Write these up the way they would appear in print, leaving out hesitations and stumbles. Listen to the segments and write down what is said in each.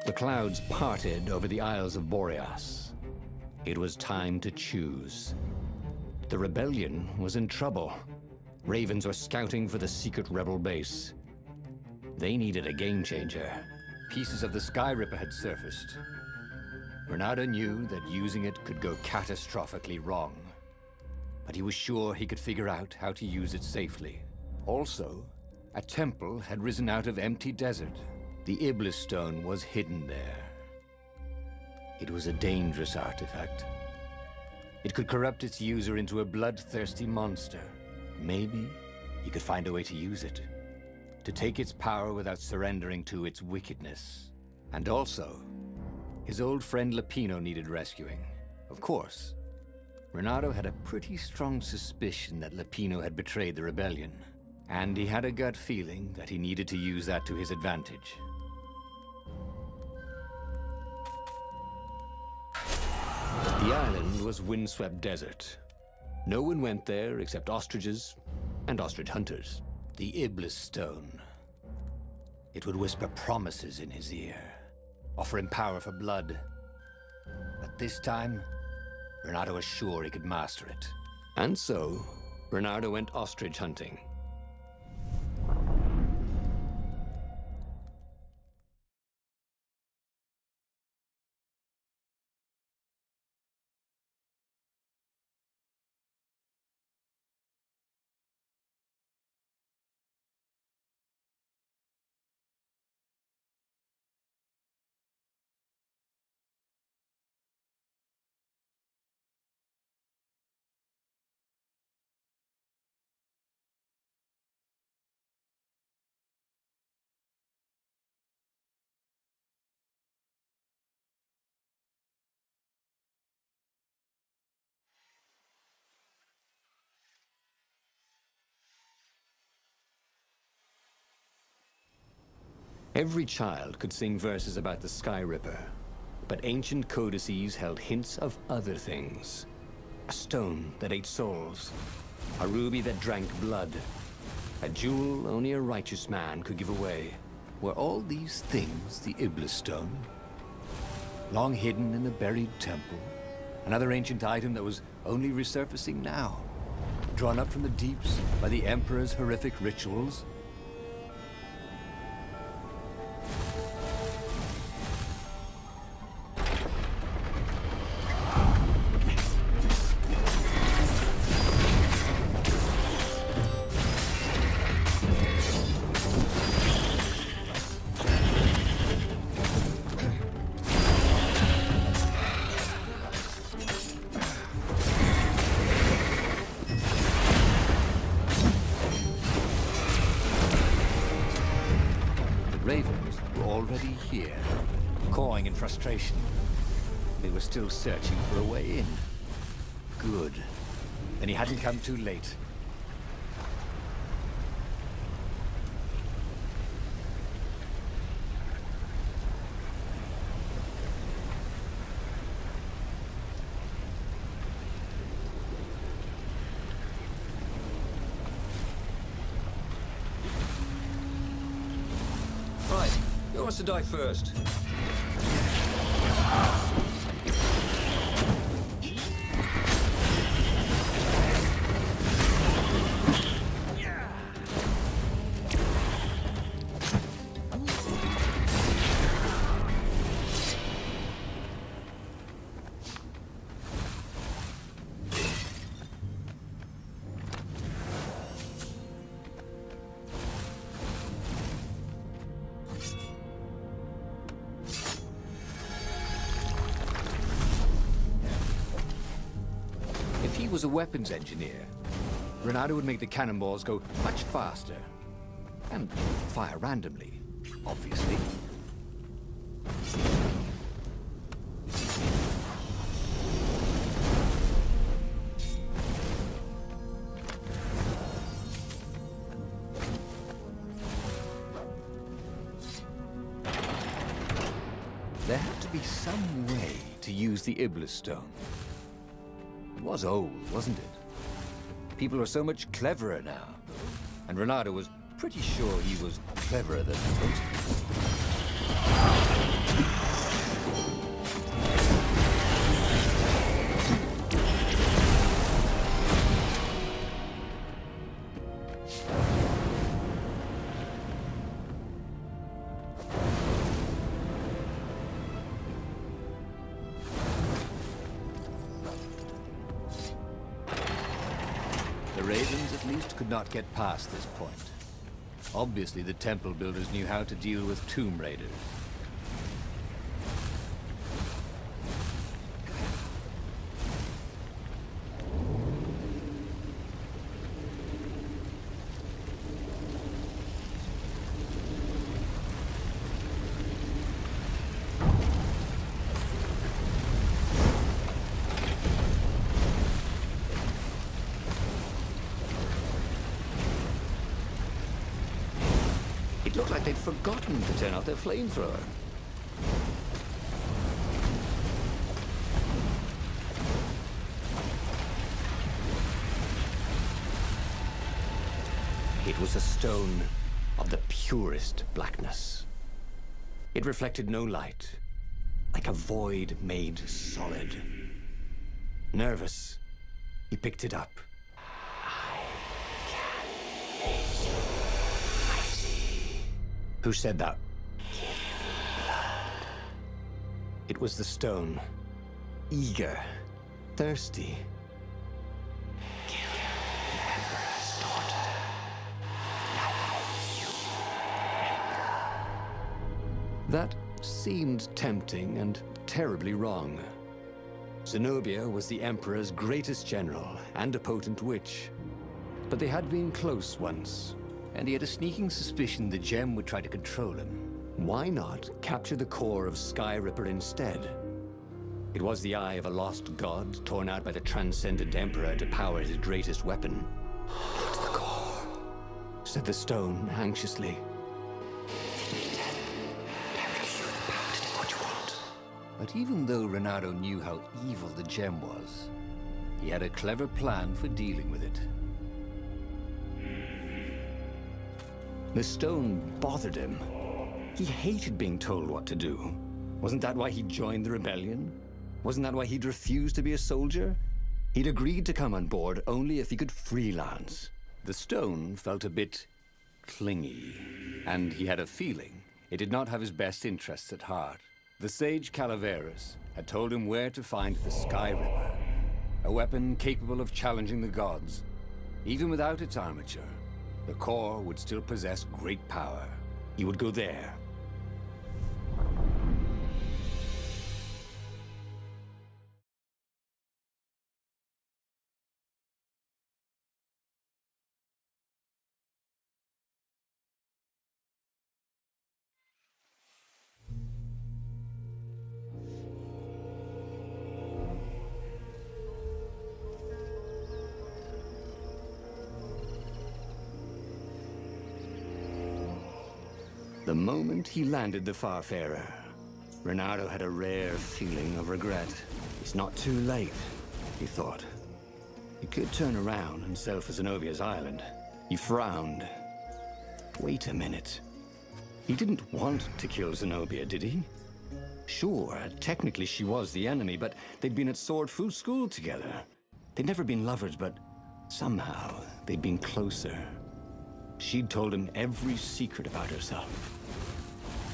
The clouds parted over the Isles of Boreas. It was time to choose. The rebellion was in trouble. Ravens were scouting for the secret rebel base. They needed a game changer. Pieces of the Skyripper had surfaced. Renardo knew that using it could go catastrophically wrong, but he was sure he could figure out how to use it safely. Also, a temple had risen out of empty desert. The Iblis Stone was hidden there. It was a dangerous artifact. It could corrupt its user into a bloodthirsty monster. Maybe he could find a way to use it, to take its power without surrendering to its wickedness. And also, his old friend Lapino needed rescuing. Of course, Renardo had a pretty strong suspicion that Lapino had betrayed the rebellion, and he had a gut feeling that he needed to use that to his advantage. The island was windswept desert. No one went there except ostriches and ostrich hunters. The Iblis Stone. It would whisper promises in his ear, offer him power for blood. But this time, Renardo was sure he could master it. And so, Renardo went ostrich hunting. Every child could sing verses about the Skyripper, but ancient codices held hints of other things. A stone that ate souls, a ruby that drank blood, a jewel only a righteous man could give away. Were all these things the Iblis Stone? Long hidden in a buried temple, another ancient item that was only resurfacing now, drawn up from the deeps by the Emperor's horrific rituals? Ravens were already here, cawing in frustration. They were still searching for a way in. Good. Then he hadn't come too late. Who wants to die first? If he was a weapons engineer, Renardo would make the cannonballs go much faster. And fire randomly, obviously. There had to be some way to use the Iblis Stone. It was old, wasn't it? People are so much cleverer now. And Renardo was pretty sure he was cleverer than most people. The Ravens at least could not get past this point. Obviously, the temple builders knew how to deal with tomb raiders. It looked like they'd forgotten to turn off their flamethrower. It was a stone of the purest blackness. It reflected no light, like a void made solid. Nervous, he picked it up. Who said that? It was the stone. Eager. Thirsty. Kill the Emperor's daughter. That seemed tempting and terribly wrong. Zenobia was the Emperor's greatest general and a potent witch. But they had been close once. And he had a sneaking suspicion the gem would try to control him. Why not capture the core of Skyripper instead? It was the eye of a lost god torn out by the transcendent Emperor to power his greatest weapon. "It's the core," said the stone anxiously. But even though Renato knew how evil the gem was, he had a clever plan for dealing with it. The stone bothered him. He hated being told what to do. Wasn't that why he joined the rebellion? Wasn't that why he'd refused to be a soldier? He'd agreed to come on board only if he could freelance. The stone felt a bit clingy, and he had a feeling it did not have his best interests at heart. The sage Calaveras had told him where to find the Skyripper, a weapon capable of challenging the gods. Even without its armature, the core would still possess great power. He would go there. The moment he landed the Farfarer, Renato had a rare feeling of regret. It's not too late, he thought. He could turn around and sail for Zenobia's island. He frowned. Wait a minute. He didn't want to kill Zenobia, did he? Sure, technically she was the enemy, but they'd been at sword food school together. They'd never been lovers, but somehow they'd been closer. She'd told him every secret about herself.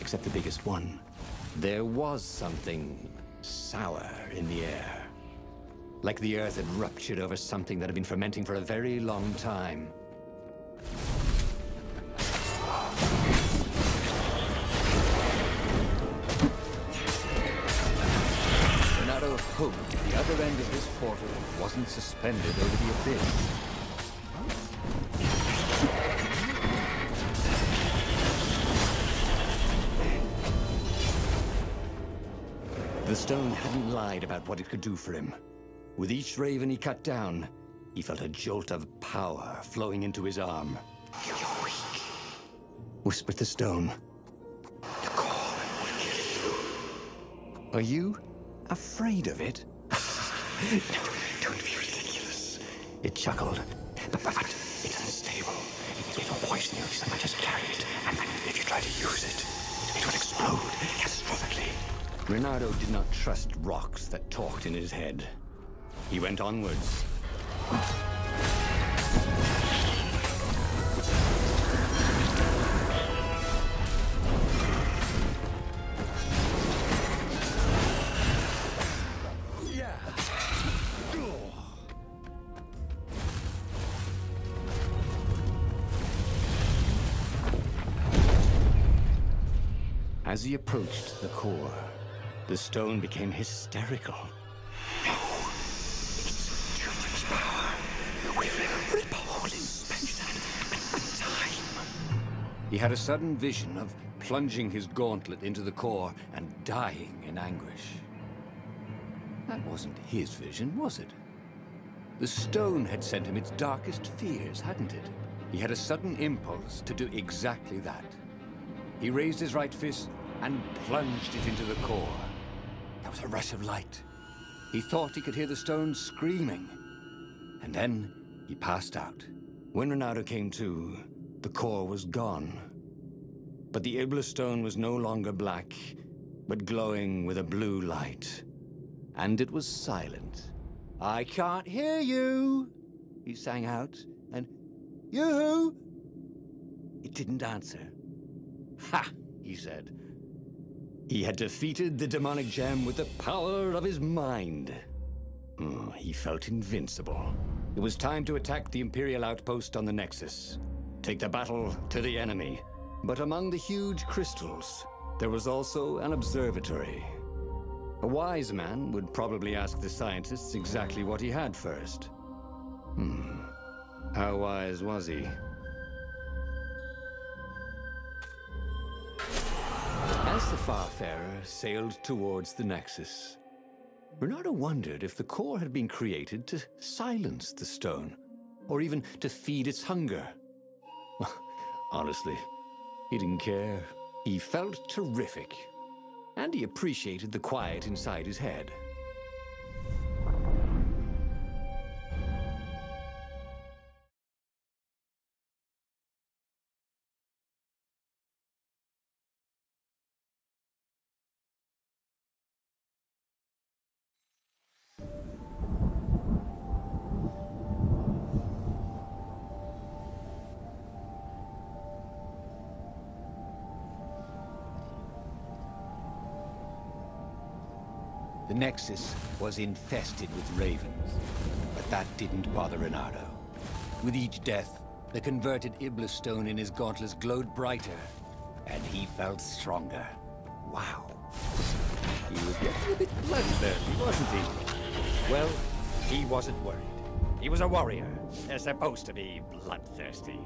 Except the biggest one. There was something sour in the air. Like the earth had ruptured over something that had been fermenting for a very long time. Renato hoped the other end of this portal wasn't suspended over the abyss. The stone hadn't lied about what it could do for him. With each raven he cut down, he felt a jolt of power flowing into his arm. "You're weak," whispered the stone. "The core will kill you." "Are you afraid of it?" "No, don't be ridiculous," it chuckled. But it's unstable. It will poison you if so much as carry it, and then if you try to use it, it will explode catastrophically. Renato did not trust rocks that talked in his head. He went onwards. As he approached the core, the stone became hysterical. No! It's too much power. We'll rip a hole in space and time. He had a sudden vision of plunging his gauntlet into the core and dying in anguish. That wasn't his vision, was it? The stone had sent him its darkest fears, hadn't it? He had a sudden impulse to do exactly that. He raised his right fist and plunged it into the core. There was a rush of light. He thought he could hear the stone screaming. And then he passed out. When Renato came to, the core was gone. But the Iblis Stone was no longer black, but glowing with a blue light. And it was silent. "I can't hear you," he sang out, and "You?" It didn't answer. "Ha!" he said. He had defeated the demonic gem with the power of his mind. He felt invincible. It was time to attack the Imperial outpost on the Nexus. Take the battle to the enemy. But among the huge crystals, there was also an observatory. A wise man would probably ask the scientists exactly what he had first. How wise was he? As the Farfarer sailed towards the Nexus, Renato wondered if the core had been created to silence the stone, or even to feed its hunger. Honestly, he didn't care. He felt terrific, and he appreciated the quiet inside his head. The Nexus was infested with ravens, but that didn't bother Renato. With each death, the converted Iblis Stone in his gauntlets glowed brighter, and he felt stronger. Wow. He was getting a bit bloodthirsty, wasn't he? Well, he wasn't worried. He was a warrior. They're supposed to be bloodthirsty.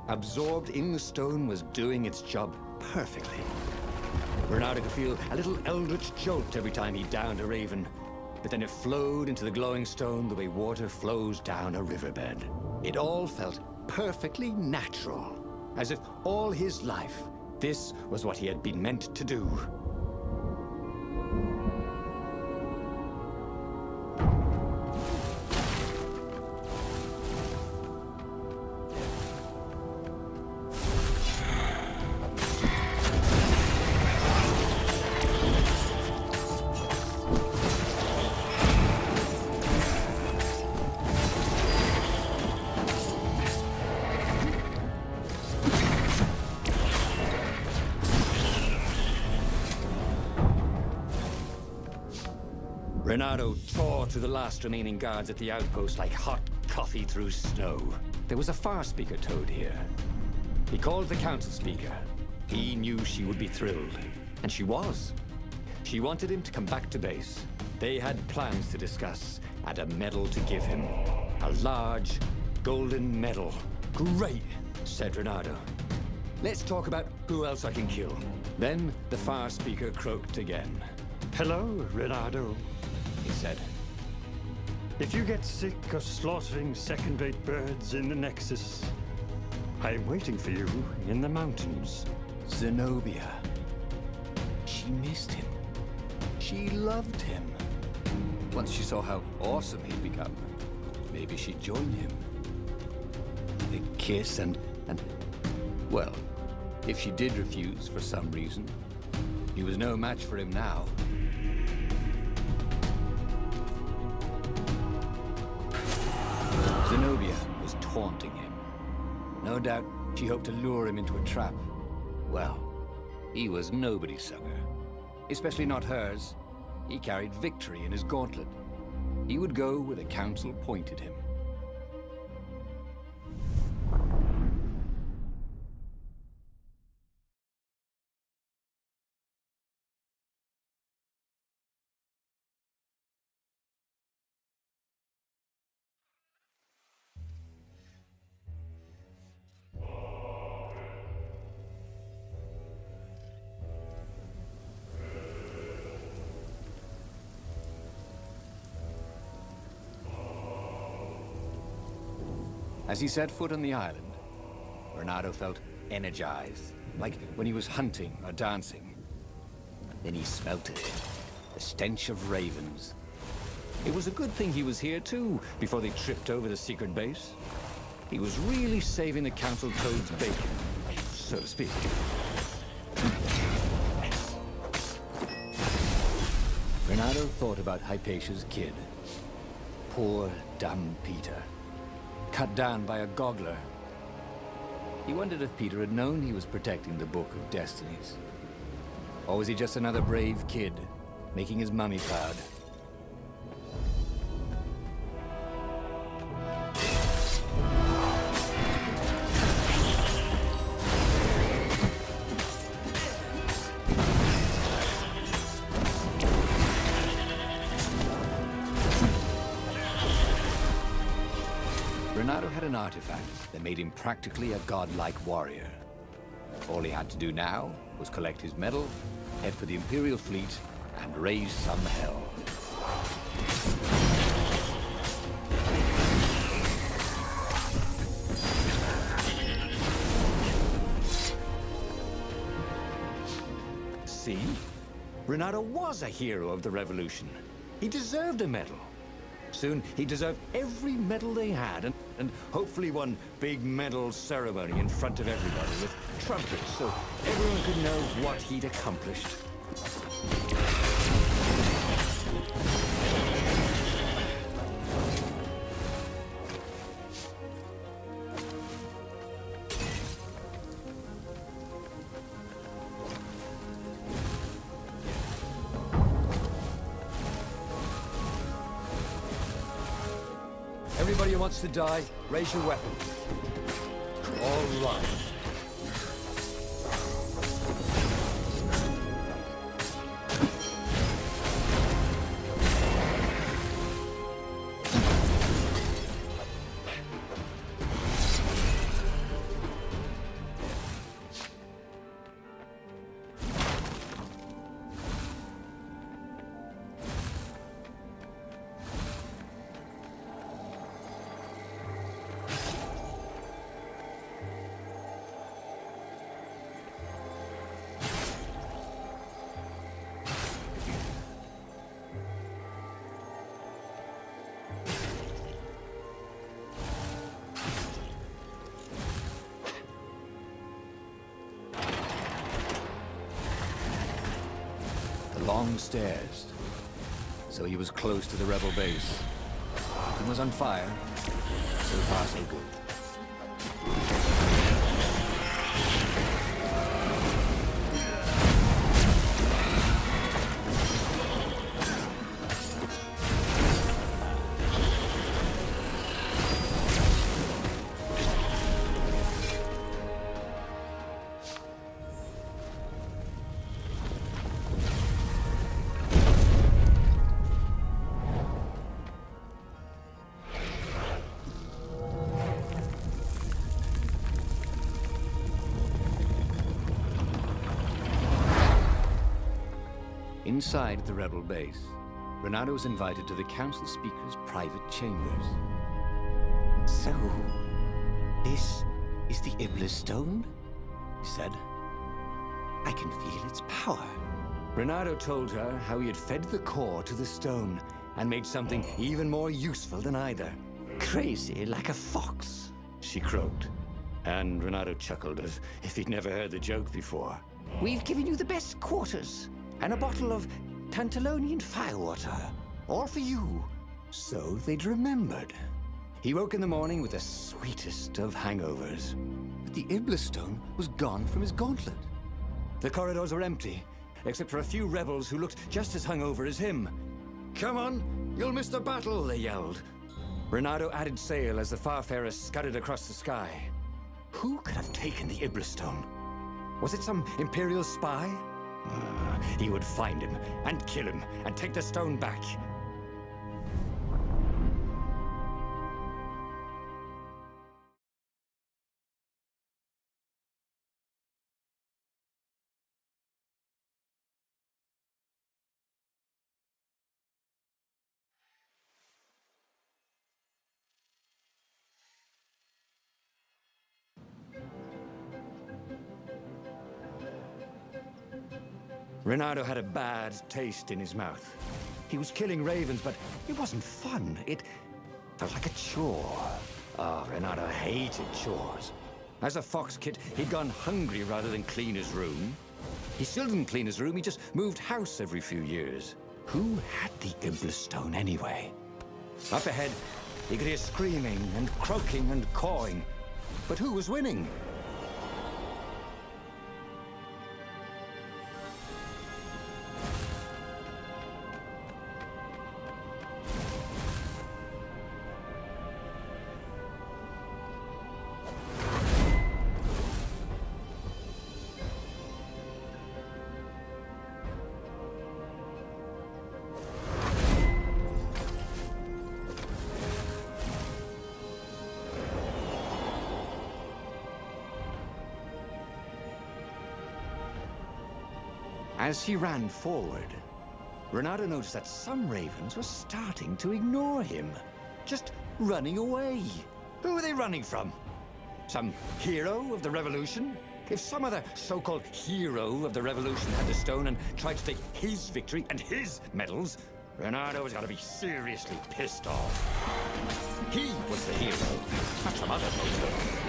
Absorbed in the stone, was doing its job perfectly. Renato could feel a little eldritch jolt every time he downed a raven, but then it flowed into the glowing stone the way water flows down a riverbed. It all felt perfectly natural, as if all his life, this was what he had been meant to do. Renato tore through the last remaining guards at the outpost like hot coffee through snow. There was a far speaker toad here. He called the council speaker. He knew she would be thrilled. And she was. She wanted him to come back to base. They had plans to discuss and a medal to give him. A large, golden medal. Great, said Renato. Let's talk about who else I can kill. Then the far speaker croaked again. Hello, Renato, he said. If you get sick of slaughtering second-rate birds in the Nexus, I'm waiting for you in the mountains. Zenobia. She missed him. She loved him. Once she saw how awesome he'd become, maybe she'd join him. They'd kiss and... Well, if she did refuse for some reason, he was no match for him now. Zenobia was taunting him. No doubt she hoped to lure him into a trap. Well, he was nobody's sucker. Especially not hers. He carried victory in his gauntlet. He would go where the council pointed him. As he set foot on the island, Renato felt energized, like when he was hunting or dancing. Then he smelt it, the stench of ravens. It was a good thing he was here too, before they tripped over the secret base. He was really saving the council toad's bacon, so to speak. Renato thought about Hypatia's kid. Poor, dumb Peter. Cut down by a goggler. He wondered if Peter had known he was protecting the Book of Destinies. Or was he just another brave kid, making his mummy proud? Renato had an artifact that made him practically a godlike warrior. All he had to do now was collect his medal, head for the Imperial fleet, and raise some hell. See? Renato was a hero of the revolution. He deserved a medal. Soon, he deserved every medal they had, and hopefully one big medal ceremony in front of everybody with trumpets, so everyone could know what he'd accomplished. Everybody who wants to die, raise your weapon. All right. Long stairs. So he was close to the rebel base. It was on fire. So far, so good. Inside the rebel base, Renato was invited to the council speaker's private chambers. So, this is the Iblis Stone? He said. I can feel its power. Renato told her how he had fed the core to the stone and made something even more useful than either. Crazy like a fox. she croaked. And Renato chuckled as if he'd never heard the joke before. We've given you the best quarters and a bottle of Tantalonian firewater, all for you. So they'd remembered. He woke in the morning with the sweetest of hangovers. But the Iblis Stone was gone from his gauntlet. The corridors were empty, except for a few rebels who looked just as hungover as him. Come on, you'll miss the battle, they yelled. Renato added sail as the Farfarers scudded across the sky. Who could have taken the Iblis Stone? Was it some Imperial spy? He would find him and kill him and take the stone back. Renato had a bad taste in his mouth. He was killing ravens, but it wasn't fun. It felt like a chore. Renato hated chores. As a fox kid, he'd gone hungry rather than clean his room. He still didn't clean his room, he just moved house every few years. Who had the Iblis Stone anyway? Up ahead, he could hear screaming and croaking and cawing. But who was winning? As he ran forward, Renato noticed that some ravens were starting to ignore him, just running away. Who were they running from? Some hero of the revolution? If some other so-called hero of the revolution had the stone and tried to take his victory and his medals, Renato was going to be seriously pissed off. He was the hero, not some other mojo.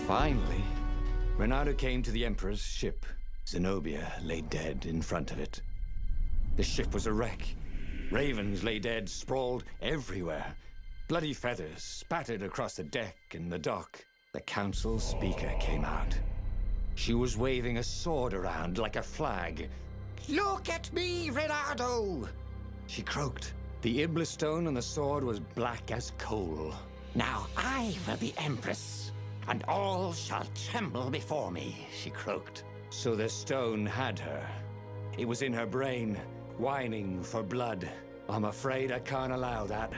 Finally, Renato came to the Emperor's ship. Zenobia lay dead in front of it. The ship was a wreck. Ravens lay dead, sprawled everywhere. Bloody feathers spattered across the deck and the dock. The council speaker came out. She was waving a sword around like a flag. "Look at me, Renato!" she croaked. The Iblis Stone on the sword was black as coal. "Now I will be Empress, and all shall tremble before me," she croaked. So the stone had her. It was in her brain, whining for blood. "I'm afraid I can't allow that,"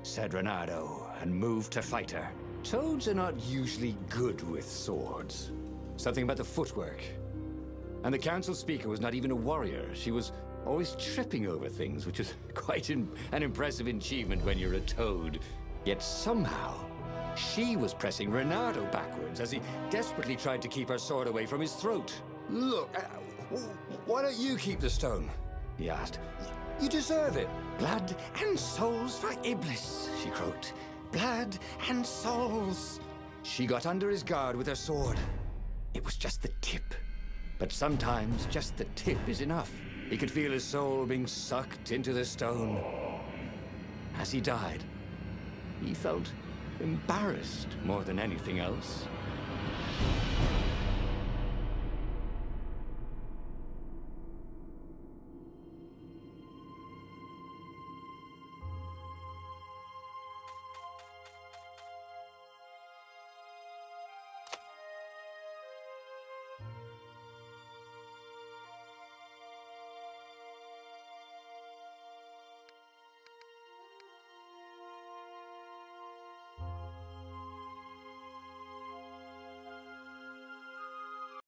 said Renato, and moved to fight her. Toads are not usually good with swords. Something about the footwork. And the council speaker was not even a warrior. She was always tripping over things, which was quite an impressive achievement when you're a toad. Yet somehow, she was pressing Renato backwards as he desperately tried to keep her sword away from his throat. Look, why don't you keep the stone? He asked. You deserve it. Blood and souls for Iblis, she croaked. Blood and souls. She got under his guard with her sword. It was just the tip. But sometimes just the tip is enough. He could feel his soul being sucked into the stone. As he died, he felt embarrassed more than anything else.